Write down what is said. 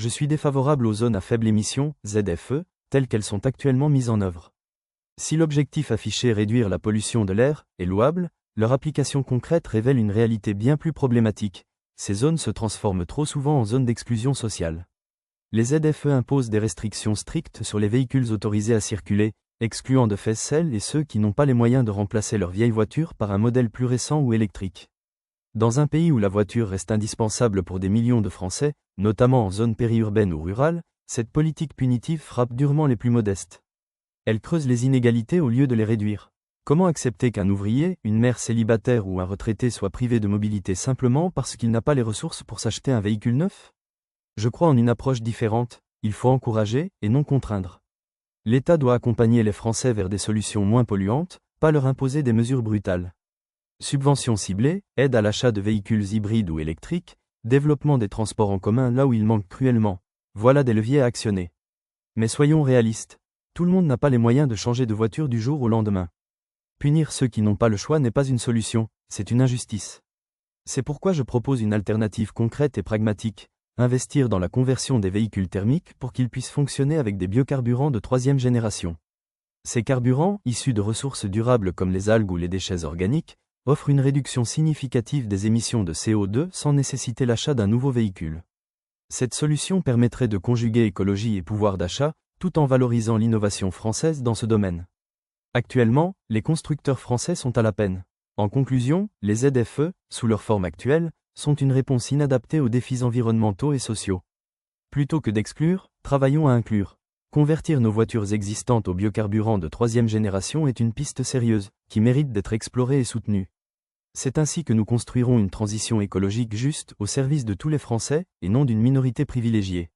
Je suis défavorable aux zones à faible émission, ZFE, telles qu'elles sont actuellement mises en œuvre. Si l'objectif affiché réduire la pollution de l'air est louable, leur application concrète révèle une réalité bien plus problématique. Ces zones se transforment trop souvent en zones d'exclusion sociale. Les ZFE imposent des restrictions strictes sur les véhicules autorisés à circuler, excluant de fait celles et ceux qui n'ont pas les moyens de remplacer leur vieille voiture par un modèle plus récent ou électrique. Dans un pays où la voiture reste indispensable pour des millions de Français, notamment en zone périurbaine ou rurale, cette politique punitive frappe durement les plus modestes. Elle creuse les inégalités au lieu de les réduire. Comment accepter qu'un ouvrier, une mère célibataire ou un retraité soit privé de mobilité simplement parce qu'il n'a pas les ressources pour s'acheter un véhicule neuf ? Je crois en une approche différente, il faut encourager et non contraindre. L'État doit accompagner les Français vers des solutions moins polluantes, pas leur imposer des mesures brutales. Subventions ciblées, aide à l'achat de véhicules hybrides ou électriques, développement des transports en commun là où il manque cruellement. Voilà des leviers à actionner. Mais soyons réalistes. Tout le monde n'a pas les moyens de changer de voiture du jour au lendemain. Punir ceux qui n'ont pas le choix n'est pas une solution, c'est une injustice. C'est pourquoi je propose une alternative concrète et pragmatique, investir dans la conversion des véhicules thermiques pour qu'ils puissent fonctionner avec des biocarburants de troisième génération. Ces carburants, issus de ressources durables comme les algues ou les déchets organiques, offrent une réduction significative des émissions de CO2 sans nécessiter l'achat d'un nouveau véhicule. Cette solution permettrait de conjuguer écologie et pouvoir d'achat, tout en valorisant l'innovation française dans ce domaine. Actuellement, les constructeurs français sont à la peine. En conclusion, les ZFE, sous leur forme actuelle, sont une réponse inadaptée aux défis environnementaux et sociaux. Plutôt que d'exclure, travaillons à inclure. Convertir nos voitures existantes aux biocarburants de troisième génération est une piste sérieuse, qui mérite d'être explorée et soutenue. C'est ainsi que nous construirons une transition écologique juste au service de tous les Français, et non d'une minorité privilégiée.